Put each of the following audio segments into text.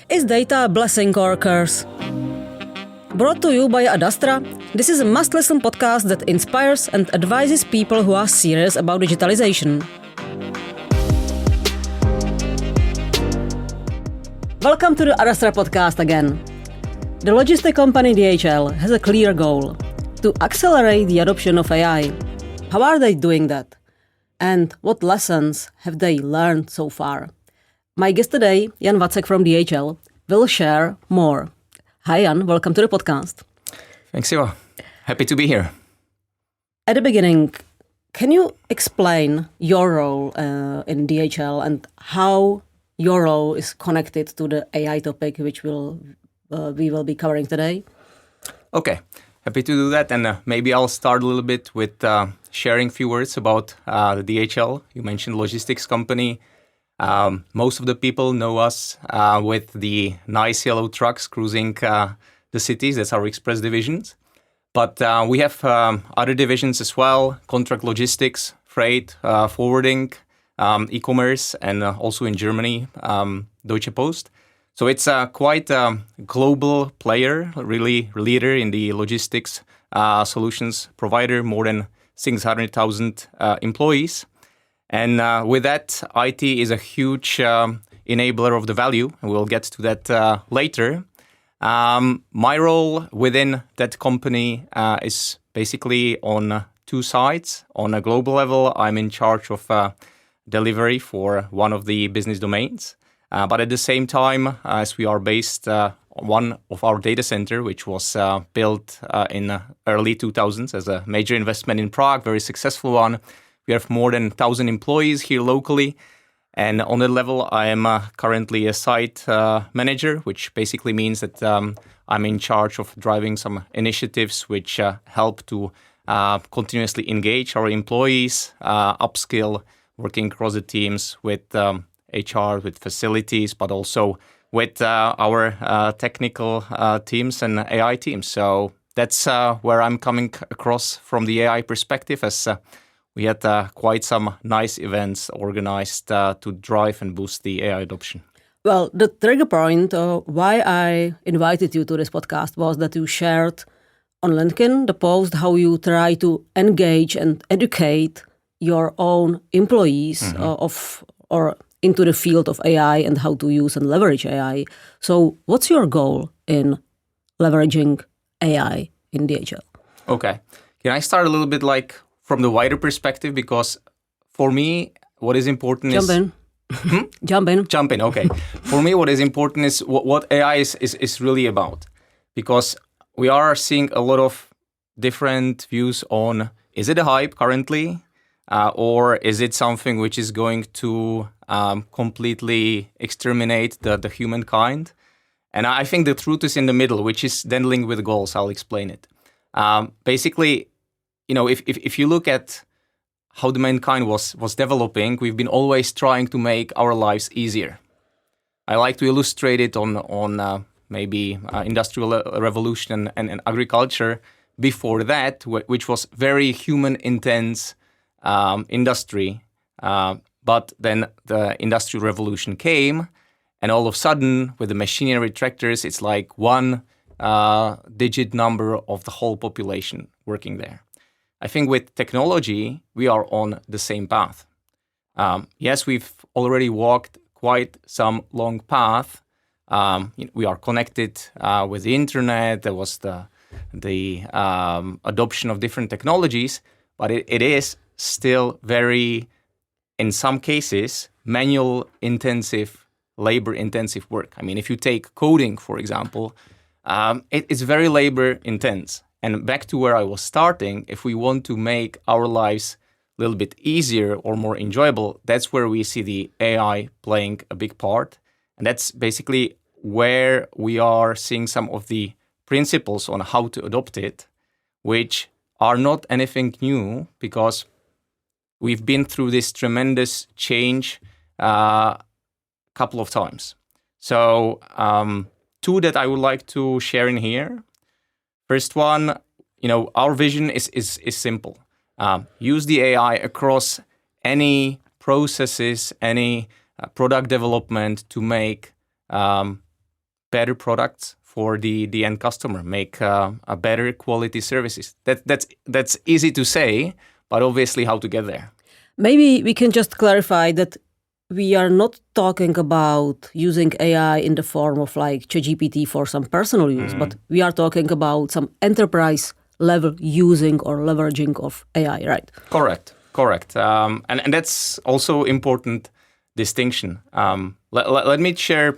Is data a blessing or a curse? Brought to you by Adastra, this is a must-listen podcast that inspires and advises people who are serious about digitalization. Welcome to the Adastra podcast again. The logistic company DHL has a clear goal: to accelerate the adoption of AI. How are they doing that? And what lessons have they learned so far? My guest today, Jan Vacek from DHL, will share more. Hi Jan, welcome to the podcast. Thanks, Eva. Happy to be here. At the beginning, can you explain your role in DHL and how your role is connected to the AI topic which we will be covering today? Okay, happy to do that. And maybe I'll start a little bit with sharing a few words about the DHL. You mentioned logistics company. Most of the people know us with the nice yellow trucks cruising the cities. That's our express divisions. But we have other divisions as well: contract logistics, freight, forwarding, e-commerce, and also in Germany, Deutsche Post. So it's quite a global player, really leader in the logistics solutions provider, more than 600,000 employees. And with that, IT is a huge enabler of the value, and we'll get to that later. My role within that company is basically on two sides. On a global level, I'm in charge of delivery for one of the business domains. But at the same time, as we are based on one of our data center, which was built in early 2000s as a major investment in Prague, very successful one. We have more than 1,000 employees here locally. And on that level, I am currently a site manager, which basically means that I'm in charge of driving some initiatives which help to continuously engage our employees, upskill, working across the teams with HR, with facilities, but also with our technical teams and AI teams. So that's where I'm coming across from the AI perspective, as we had quite some nice events organized to drive and boost the AI adoption. Well, the trigger point why I invited you to this podcast was that you shared on LinkedIn the post how you try to engage and educate your own employees into the field of AI and how to use and leverage AI. So what's your goal in leveraging AI in DHL? Okay. Can I start a little bit from the wider perspective? Because for me, what is important is... Jump in. Jump in, okay. For me, what is important is what AI is really about. Because we are seeing a lot of different views on, is it a hype currently? Or is it something which is going to completely exterminate the humankind? And I think the truth is in the middle, which is then linked with goals. I'll explain it. Basically, if you look at how the mankind was developing, we've been always trying to make our lives easier. I like to illustrate it on maybe industrial revolution and agriculture before that, which was very human intense industry. But then the industrial revolution came, and all of a sudden, with the machinery tractors, it's like one digit number of the whole population working there. I think with technology, we are on the same path. Yes, we've already walked quite some long path. We are connected with the internet. There was the adoption of different technologies, but it is still very, in some cases, manual intensive, labor intensive work. I mean, if you take coding, for example, it's very labor intense. And back to where I was starting, if we want to make our lives a little bit easier or more enjoyable, that's where we see the AI playing a big part. And that's basically where we are seeing some of the principles on how to adopt it, which are not anything new, because we've been through this tremendous change a couple of times. So two that I would like to share in here. First one, our vision is simple. Use the AI across any processes, any product development to make better products for the end customer, make a better quality services. That's easy to say, but obviously how to get there. Maybe we can just clarify that we are not talking about using AI in the form of like ChatGPT for some personal use, but we are talking about some enterprise level using or leveraging of AI, right? Correct. And that's also important distinction. Let me share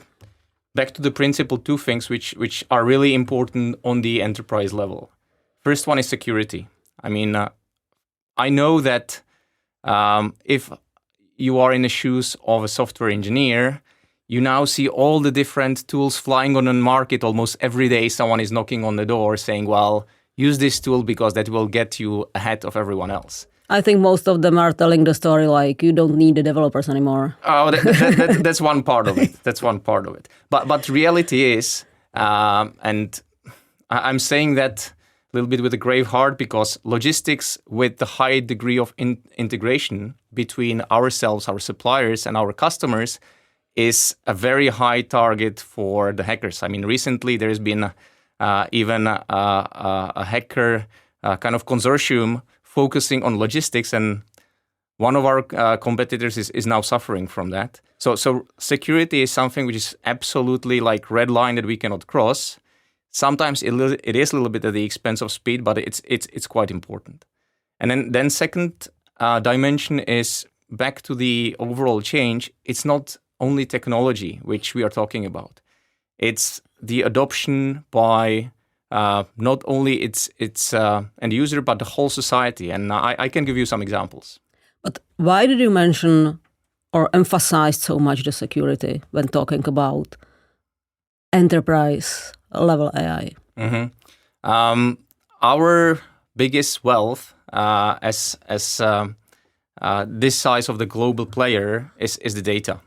back to the principle two things which are really important on the enterprise level. First one is security. I mean, I know that if you are in the shoes of a software engineer, you now see all the different tools flying on the market almost every day. Someone is knocking on the door saying, well, use this tool because that will get you ahead of everyone else. I think most of them are telling the story like you don't need the developers anymore. Oh, that's one part of it. That's one part of it. But reality is, and I'm saying that a little bit with a grave heart, because logistics with the high degree of integration between ourselves, our suppliers, and our customers is a very high target for the hackers. I mean, recently there has been even a hacker kind of consortium focusing on logistics, and one of our competitors is now suffering from that. So security is something which is absolutely like red line that we cannot cross. Sometimes it is a little bit at the expense of speed, but it's quite important. And then second dimension is back to the overall change. It's not only technology which we are talking about. It's the adoption by not only its end user, but the whole society. And I can give you some examples. But why did you mention or emphasize so much the security when talking about enterprise level AI? Mm-hmm. Our biggest wealth as this size of the global player is the data.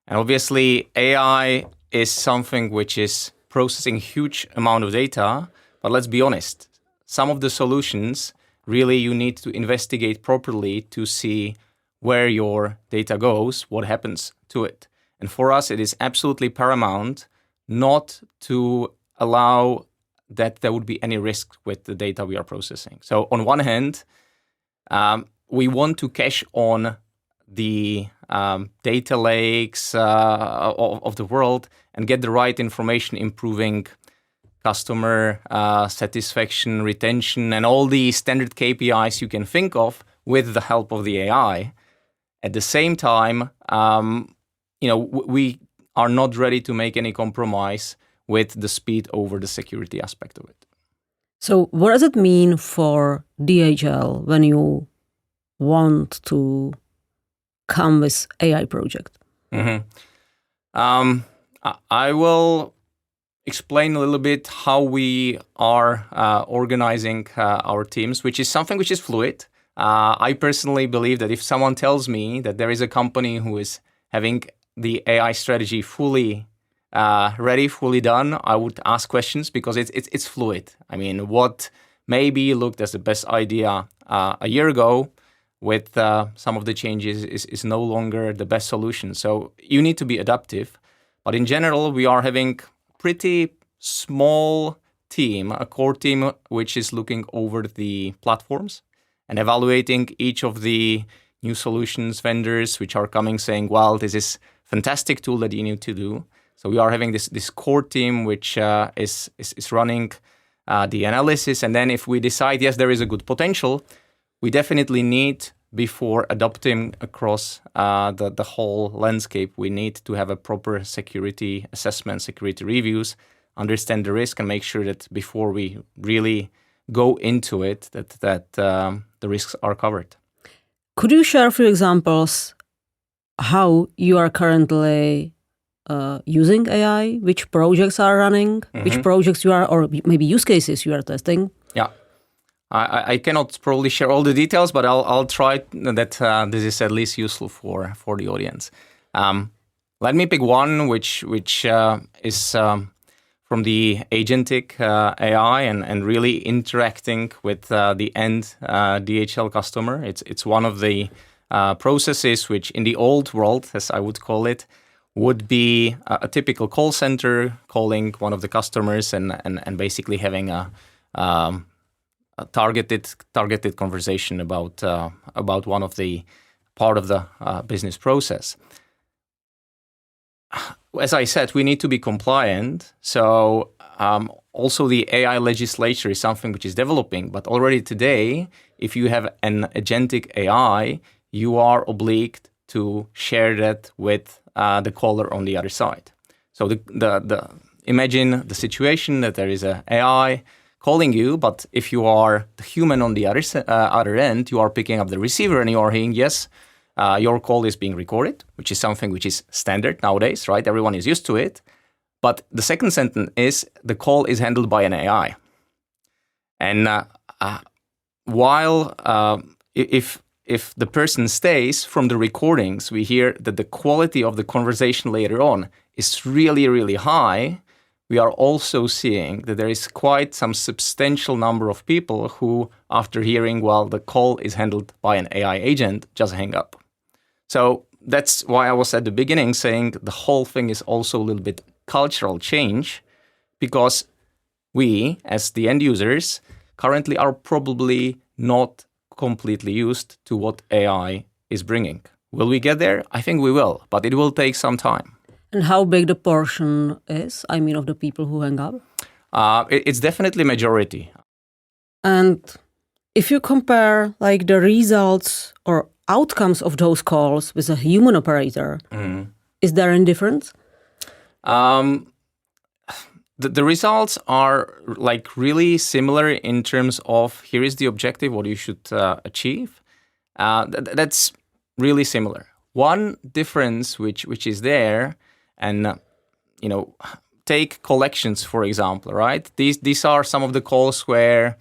And obviously AI is something which is processing huge amount of data, but let's be honest, some of the solutions really you need to investigate properly to see where your data goes, what happens to it. And for us, it is absolutely paramount not to allow that there would be any risk with the data we are processing. So on one hand, we want to cache on the data lakes of the world and get the right information, improving customer satisfaction, retention, and all the standard KPIs you can think of with the help of the AI. At the same time, we are not ready to make any compromise with the speed over the security aspect of it. So what does it mean for DHL when you want to come with AI project? Mm-hmm. I will explain a little bit how we are organizing our teams, which is something which is fluid. I personally believe that if someone tells me that there is a company who is having the AI strategy fully ready, fully done, I would ask questions because it's fluid. I mean, what maybe looked as the best idea a year ago with some of the changes is no longer the best solution. So you need to be adaptive. But in general, we are having pretty small team, a core team, which is looking over the platforms and evaluating each of the new solutions vendors which are coming, saying, well, this is fantastic tool that you need to do. So we are having this core team which is running the analysis. And then if we decide, yes, there is a good potential, we definitely need, before adopting across the whole landscape, we need to have a proper security assessment, security reviews, understand the risk, and make sure that before we really go into it, that the risks are covered. Could you share a few examples how you are currently using AI, which projects are running, which projects you are, or maybe use cases you are testing? Yeah. I cannot probably share all the details, but I'll try that this is at least useful for the audience. Let me pick one which is from the agentic AI and really interacting with the end DHL customer. It's one of the processes which in the old world, as I would call it, would be a typical call center calling one of the customers and basically having a targeted conversation about one of the part of the business process. As I said, we need to be compliant. So also the AI legislature is something which is developing. But already today, if you have an agentic AI, you are obliged to share that with the caller on the other side. So imagine the situation that there is an AI calling you, but if you are the human on the other end, you are picking up the receiver and you are hearing, yes, your call is being recorded, which is something which is standard nowadays, right? Everyone is used to it. But the second sentence is the call is handled by an AI. And while if the person stays from the recordings, we hear that the quality of the conversation later on is really, really high. We are also seeing that there is quite some substantial number of people who, after hearing, well, the call is handled by an AI agent, just hang up. So that's why I was at the beginning saying the whole thing is also a little bit cultural change, because we, as the end users, currently are probably not completely used to what AI is bringing. Will we get there? I think we will, but it will take some time. And how big the portion is, I mean, of the people who hang up? It's definitely majority. And if you compare like the results or outcomes of those calls with a human operator, is there any difference? The results are like really similar in terms of here is the objective, what you should achieve. That's really similar. One difference which is there, and take collections for example, right? These are some of the calls where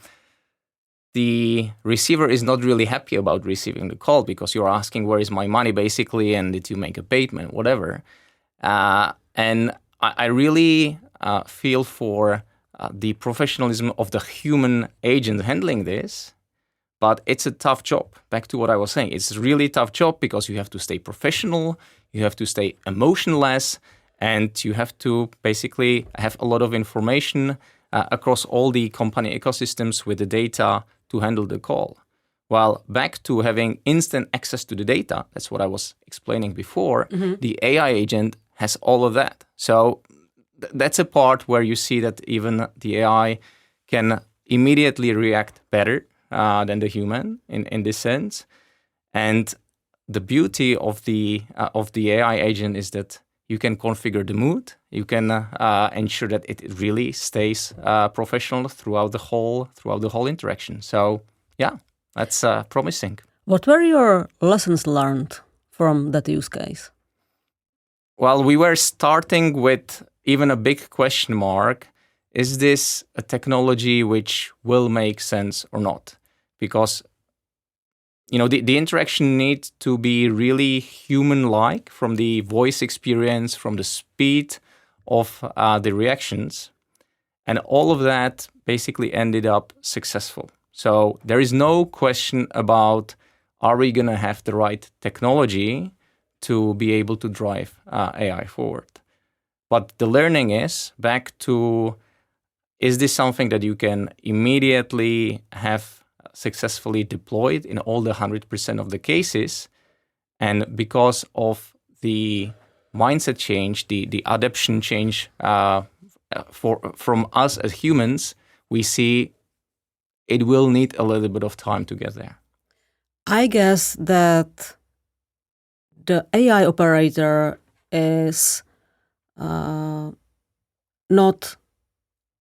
the receiver is not really happy about receiving the call because you're asking where is my money basically, and did you make a payment, whatever. And I really feel for the professionalism of the human agent handling this, but it's a tough job. Back to what I was saying, it's a really tough job because you have to stay professional, you have to stay emotionless, and you have to basically have a lot of information across all the company ecosystems with the data to handle the call. While back to having instant access to the data, that's what I was explaining before, the AI agent has all of that. So that's a part where you see that even the AI can immediately react better than the human in this sense. And the beauty of the AI agent is that you can configure the mood. You can ensure that it really stays professional throughout the whole interaction. So yeah, that's promising. What were your lessons learned from that use case? Well, we were starting with even a big question mark. Is this a technology which will make sense or not? Because the interaction needs to be really human-like from the voice experience, from the speed of the reactions. And all of that basically ended up successful. So there is no question about, are we going to have the right technology to be able to drive AI forward? But the learning is back to, is this something that you can immediately have successfully deployed in all the 100% of the cases? And because of the mindset change, the adaptation change from us as humans, we see it will need a little bit of time to get there. I guess that the AI operator is not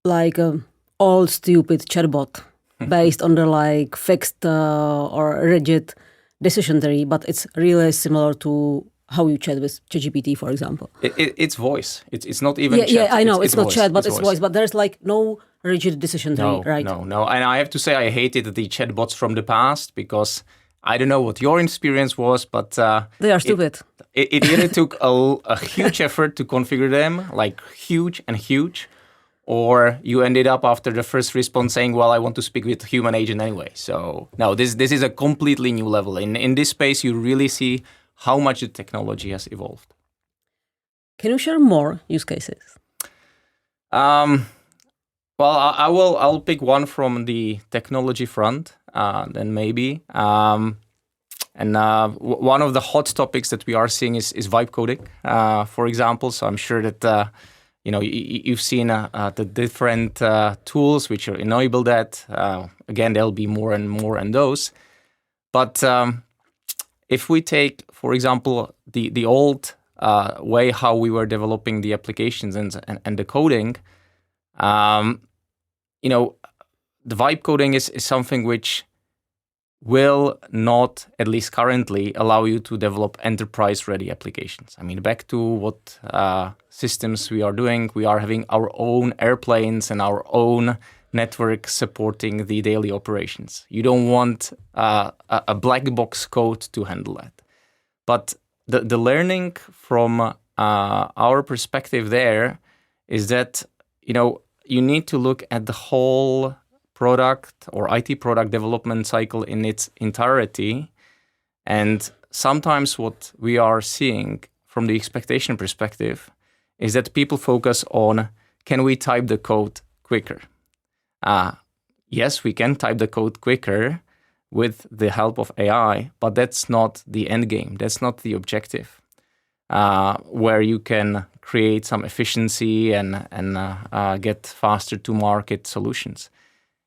like an old stupid chatbot based on the like fixed or rigid decision tree, but it's really similar to how you chat with ChatGPT, for example. It's voice. It's not even chat. Yeah, I know. It's not voice. chat, but it's voice. But there's like no rigid decision tree, right? No. And I have to say I hated the chatbots from the past because I don't know what your experience was, but they are stupid. It either took a huge effort to configure them, like huge, or you ended up after the first response saying, well, I want to speak with a human agent anyway. So no, this is a completely new level. In this space, you really see how much the technology has evolved. Can you share more use cases? Well, I'll pick one from the technology front, then maybe. One of the hot topics that we are seeing is vibe coding, for example. So I'm sure that you've seen the different tools which enable that. Again, there'll be more and more on those. But if we take, for example, the old way how we were developing the applications and the coding, the vibe coding is something which will not, at least currently, allow you to develop enterprise-ready applications. I mean, back to what systems we are doing, we are having our own airplanes and our own network supporting the daily operations. You don't want a black box code to handle that. But the learning from our perspective there is that, you need to look at the whole product or IT product development cycle in its entirety. And sometimes what we are seeing from the expectation perspective is that people focus on, can we type the code quicker? Yes, we can type the code quicker with the help of AI, but that's not the end game. That's not the objective, where you can create some efficiency and get faster to market solutions.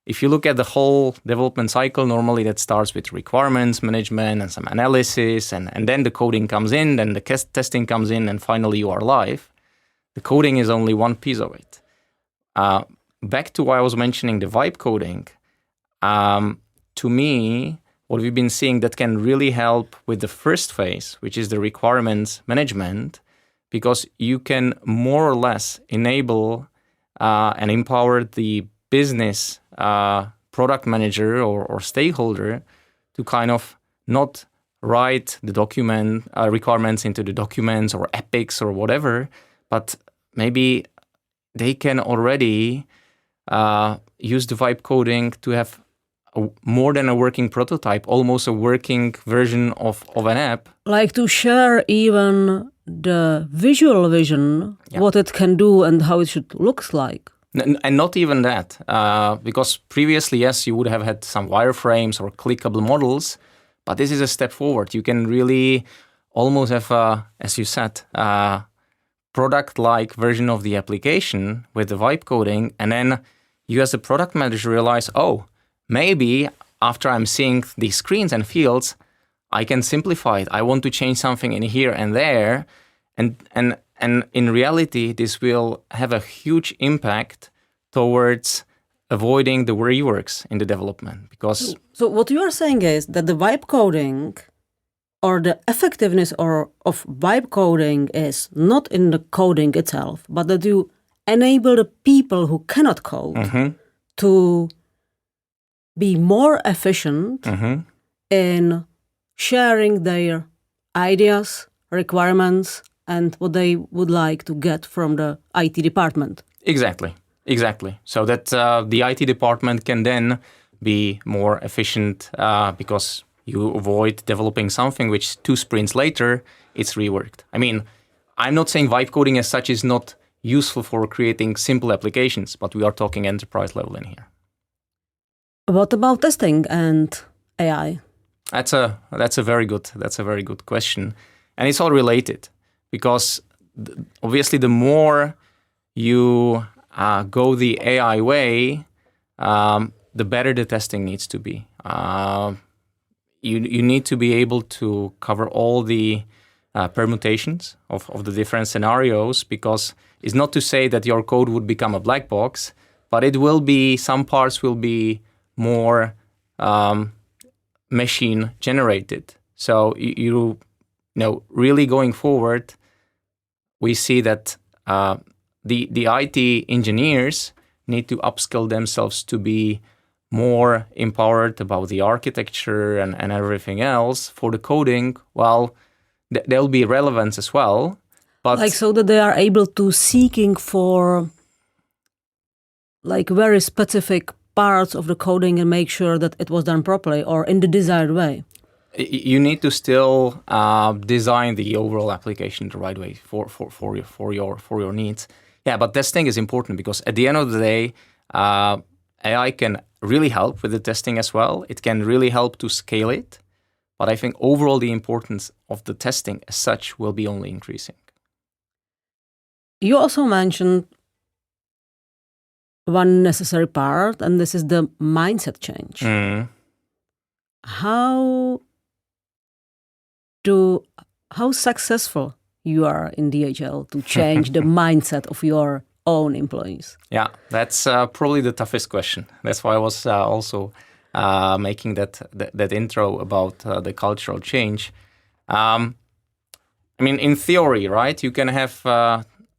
If you look at the whole development cycle, normally that starts with requirements management and some analysis, and then the coding comes in, then the testing comes in, and finally you are live. The coding is only one piece of it. Back to what I was mentioning, the vibe coding, to me, what we've been seeing that can really help with the first phase, which is the requirements management, because you can more or less enable and empower the business product manager or stakeholder to kind of not write the document requirements into the documents or epics or whatever, but maybe they can already use the vibe coding to have more than a working prototype, almost a working version of an app. Like to share even the visual vision, what it can do and how it should look like. And not even that, because previously, yes, you would have had some wireframes or clickable models, but this is a step forward. You can really almost have, as you said, a product-like version of the application with the vibe coding, and then you as a product manager realize, maybe after I'm seeing these screens and fields, I can simplify it. I want to change something in here and there, and in reality, this will have a huge impact towards avoiding the reworks in the development. Because so what you are saying is that the vibe coding or the effectiveness of vibe coding is not in the coding itself, but that you enable the people who cannot code to be more efficient in sharing their ideas, requirements, and what they would like to get from the IT department. Exactly. So that the IT department can then be more efficient because you avoid developing something which 2 sprints later, it's reworked. I mean, I'm not saying vibe coding as such is not useful for creating simple applications, but we are talking enterprise level in here. What about testing and AI? That's a very good question, and it's all related because obviously the more you go the AI way, the better the testing needs to be. You need to be able to cover all the permutations of the different scenarios, because it's not to say that your code would become a black box, but it will be, some parts will be more machine generated. So you know, really going forward, we see that the IT engineers need to upskill themselves to be more empowered about the architecture and everything else. For the coding, well, there'll be relevance as well. But like so that they are able to seeking for like very specific parts of the coding and make sure that it was done properly or in the desired way. you need to still design the overall application the right way for your needs. Yeah, but testing is important because at the end of the day, AI can really help with the testing as well. It can really help to scale it. But I think overall the importance of the testing as such will be only increasing. You also mentioned one necessary part, and this is the mindset change. How successful you are in DHL to change the mindset of your own employees? Yeah, that's probably the toughest question. That's why I was also making that intro about the cultural change. I mean, in theory, right, you can have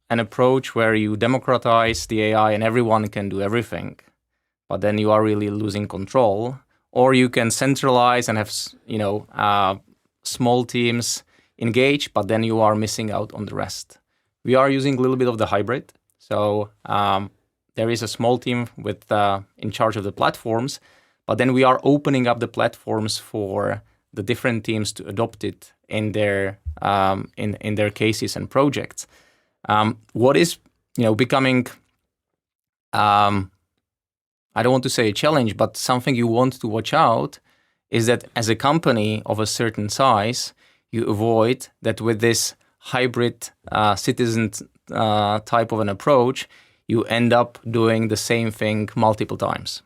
an approach where you democratize the AI and everyone can do everything, but then you are really losing control. Or you can centralize and have, small teams engage, but then you are missing out on the rest. We are using a little bit of the hybrid. So there is a small team with in charge of the platforms, but then we are opening up the platforms for the different teams to adopt it in their in their cases and projects. What is becoming I don't want to say a challenge, but something you want to watch out is that as a company of a certain size, you avoid that with this hybrid citizen type of an approach, you end up doing the same thing multiple times.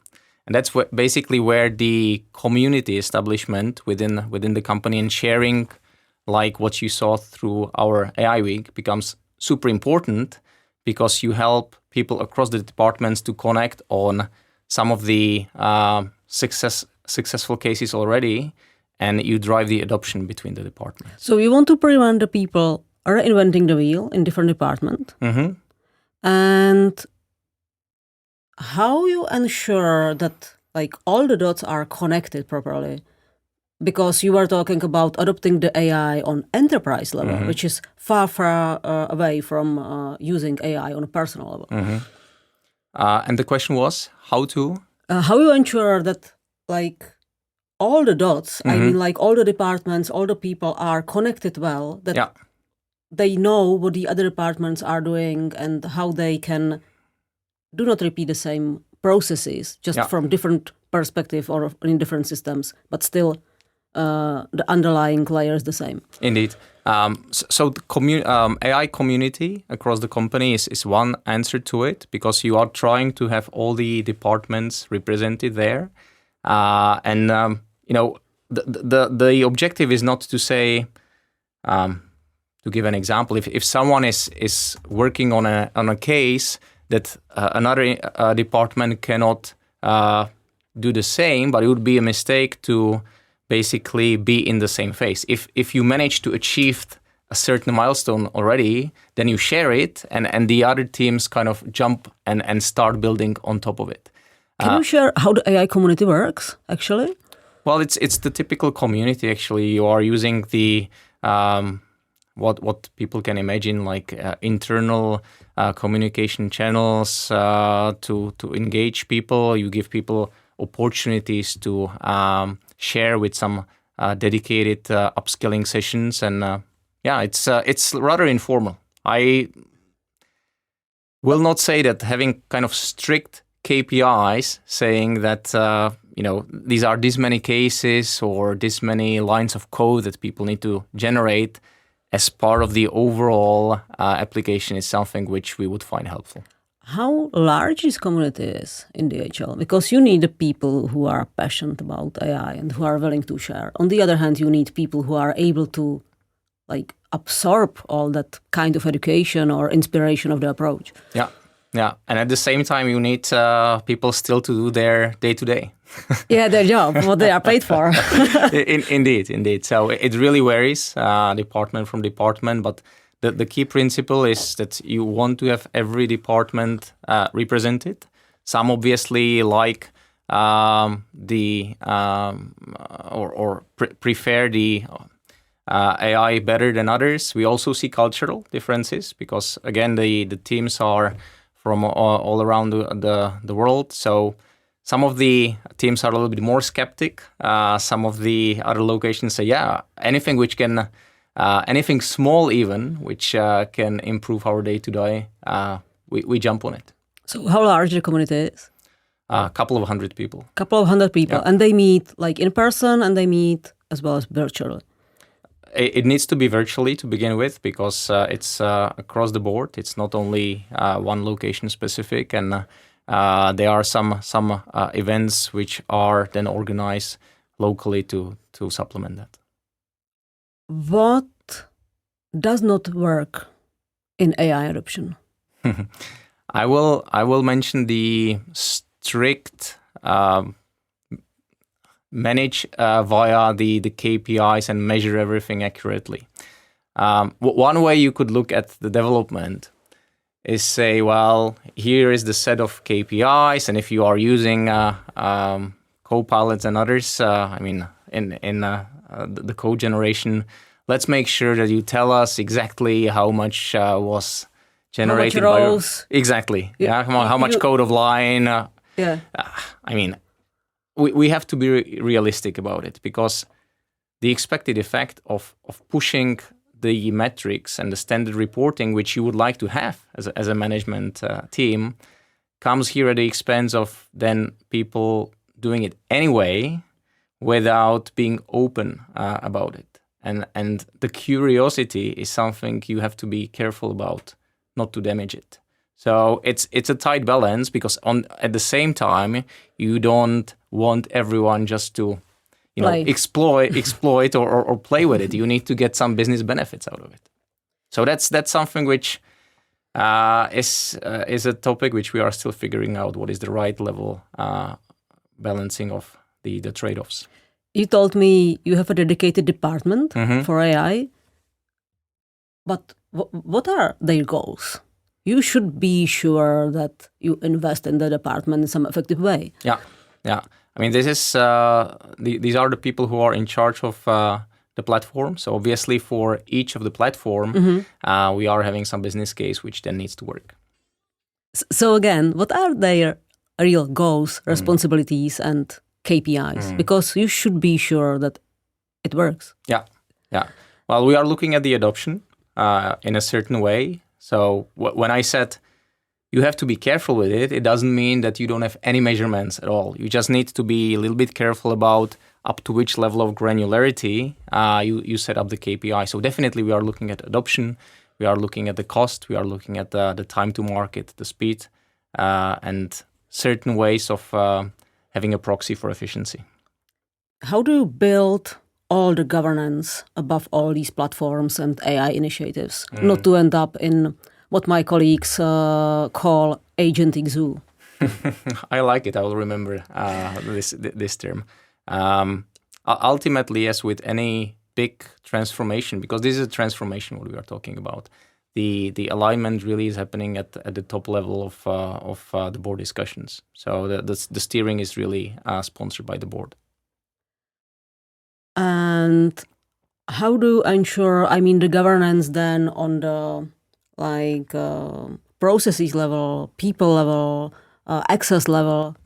And that's basically where the community establishment within the company and sharing, like what you saw through our AI week, becomes super important because you help people across the departments to connect on some of the successful cases already, and you drive the adoption between the departments. So you want to prevent the people reinventing the wheel in different departments. Mm-hmm. And how you ensure that all the dots are connected properly? Because you were talking about adopting the AI on enterprise level, which is far away from using AI on a personal level. Mm-hmm. And the question was how to? How you ensure that all the dots, I mean all the departments, all the people are connected well, that they know what the other departments are doing and how they can do not repeat the same processes just from different perspective or in different systems, but still the underlying layer is the same. Indeed. So the AI community across the company is one answer to it, because you are trying to have all the departments represented there. The objective is not to say, to give an example, if someone is working on a case that another department cannot do the same, but it would be a mistake to basically be in the same phase. If you manage to achieve a certain milestone already, then you share it, and the other teams kind of jump and start building on top of it. Can you share how the AI community works, actually? Well, it's the typical community, actually. You are using the what people can imagine, like internal communication channels to engage people. You give people opportunities to share with some dedicated upskilling sessions, and it's rather informal. I will not say that having kind of strict KPIs saying that these are this many cases or this many lines of code that people need to generate as part of the overall application is something which we would find helpful. How large this community is in DHL? Because you need the people who are passionate about AI and who are willing to share. On the other hand, you need people who are able to absorb all that kind of education or inspiration of the approach. Yeah. And at the same time, you need people still to do their day-to-day. Yeah, their job, what they are paid for. Indeed. So it really varies department from department, but the key principle is that you want to have every department represented. Some obviously like prefer the AI better than others. We also see cultural differences because, again, the teams are from all around the world. So Some of the teams are a little bit more skeptic. Some of the other locations say, yeah, anything which can, anything small even, which can improve our day-to-day, we jump on it. So how large the community is? A couple of hundred people. Couple of hundred people. Yeah. And they meet like in person and they meet as well as virtually. It needs to be virtually to begin with because it's across the board. It's not only one location specific, and there are some events which are then organized locally to supplement that. What does not work in AI adoption? I will mention the strict manage via the KPIs and measure everything accurately. One way you could look at the development is say, well, here is the set of KPIs, and if you are using Copilots and others, in the code generation, let's make sure that you tell us exactly how much was generated how much by rows. Exactly. Yeah. How much code of line. Yeah. We have to be realistic about it because the expected effect of pushing the metrics and the standard reporting, which you would like to have as a management team, comes here at the expense of then people doing it anyway without being open about it. And the curiosity is something you have to be careful about, not to damage it. So it's a tight balance because at the same time you don't want everyone just to exploit or play with it. You need to get some business benefits out of it. So that's something which is a topic which we are still figuring out. What is the right level balancing of the trade-offs? You told me you have a dedicated department for AI, but what are their goals? You should be sure that you invest in the department in some effective way. Yeah. This is these are the people who are in charge of the platform. So obviously, for each of the platform, we are having some business case which then needs to work. So again, what are their real goals, responsibilities, and KPIs? Because you should be sure that it works. Yeah. Well, we are looking at the adoption in a certain way. So when I said you have to be careful with it, it doesn't mean that you don't have any measurements at all. You just need to be a little bit careful about up to which level of granularity you set up the KPI. So definitely we are looking at adoption, we are looking at the cost, we are looking at the time to market, the speed, and certain ways of having a proxy for efficiency. How do you build all the governance above all these platforms and AI initiatives, not to end up in what my colleagues call agentic zoo? I like it. I will remember this term. Ultimately, as with any big transformation, because this is a transformation what we are talking about, the alignment really is happening at the top level of the board discussions. So the steering is really sponsored by the board. And how do you ensure, the governance then on the processes level, people level, access level?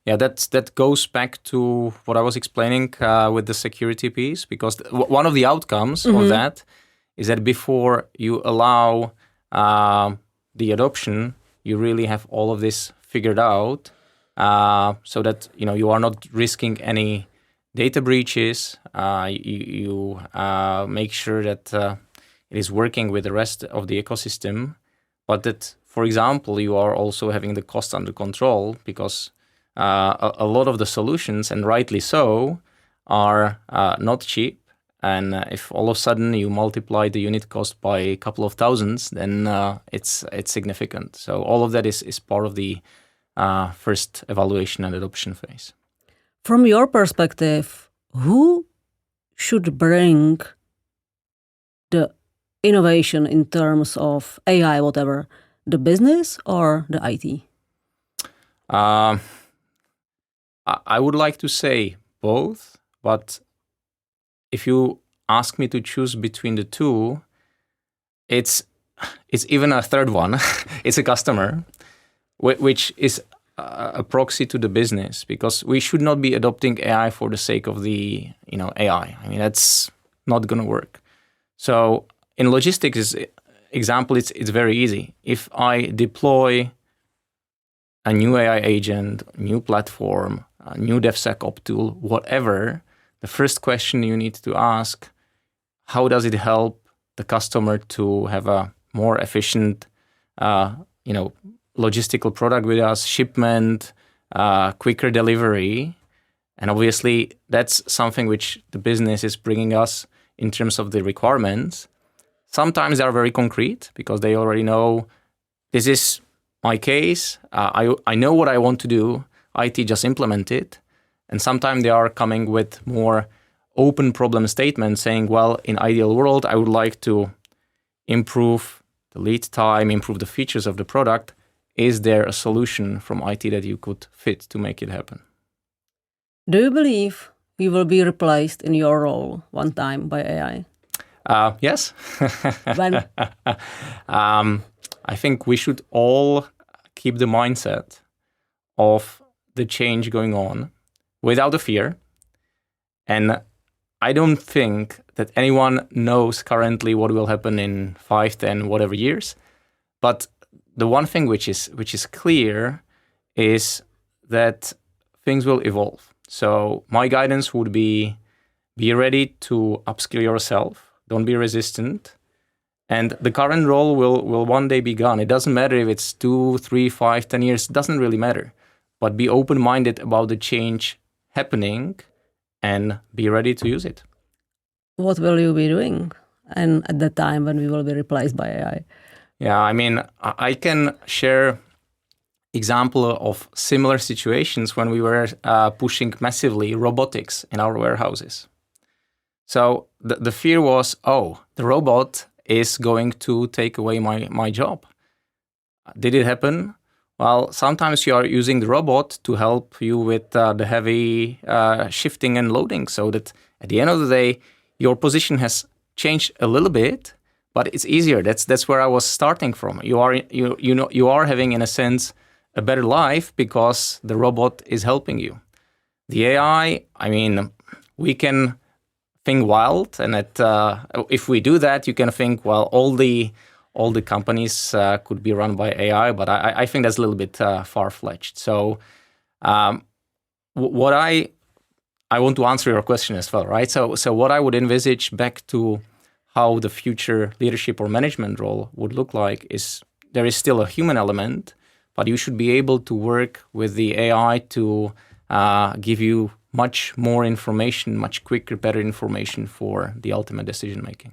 Yeah, that goes back to what I was explaining with the security piece, because one of the outcomes of that is that before you allow the adoption, you really have all of this figured out, so that you are not risking any data breaches. You make sure that it is working with the rest of the ecosystem, but that, for example, you are also having the cost under control, because a lot of the solutions, and rightly so, are not cheap. And if all of a sudden you multiply the unit cost by a couple of thousands, then it's significant. So all of that is part of the first evaluation and adoption phase. From your perspective, who should bring the innovation in terms of AI, whatever, the business or the IT? I would like to say both, but if you ask me to choose between the two, it's even a third one. It's a customer, which is a proxy to the business, because we should not be adopting AI for the sake of the AI. I mean, that's not going to work. So in logistics example, it's very easy. If I deploy a new AI agent, new platform, a new DevSecOps tool, whatever, the first question you need to ask, how does it help the customer to have a more efficient, logistical product with us, shipment, quicker delivery? And obviously, that's something which the business is bringing us in terms of the requirements. Sometimes they are very concrete because they already know this is my case. I know what I want to do. IT just implement it. And sometimes they are coming with more open problem statements saying, well, in ideal world, I would like to improve the lead time, improve the features of the product. Is there a solution from IT that you could fit to make it happen? Do you believe you will be replaced in your role one time by AI? Yes. When? I think we should all keep the mindset of the change going on without a fear. And I don't think that anyone knows currently what will happen in 5, 10, whatever years. But the one thing which is clear is that things will evolve. So my guidance would be ready to upskill yourself. Don't be resistant. And the current role will one day be gone. It doesn't matter if it's 2, 3, 5, 10 years. It doesn't really matter. But be open-minded about the change happening and be ready to use it. What will you be doing and at the time when we will be replaced by AI? Yeah, I mean, I can share example of similar situations when we were pushing massively robotics in our warehouses. So the fear was, the robot is going to take away my job. Did it happen? Well, sometimes you are using the robot to help you with the heavy shifting and loading, so that at the end of the day, your position has changed a little bit, but it's easier. That's where I was starting from. You are having, in a sense, a better life because the robot is helping you. The AI, I mean, we can think wild, and if we do that, you can think, well, all the companies could be run by AI, but I think that's a little bit far-fetched. So what I want to answer your question as well, right? So what I would envisage back to how the future leadership or management role would look like is there is still a human element, but you should be able to work with the AI to give you much more information, much quicker, better information for the ultimate decision making.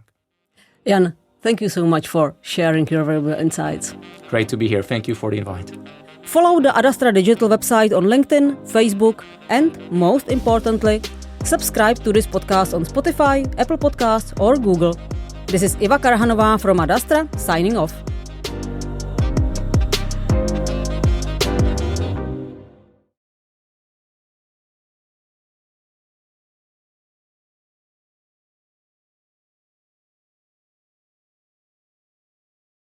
Jan, thank you so much for sharing your valuable insights. Great to be here. Thank you for the invite. Follow the Adastra Digital website on LinkedIn, Facebook, and most importantly, subscribe to this podcast on Spotify, Apple Podcasts, or Google. This is Iva Karahanová from Adastra, signing off.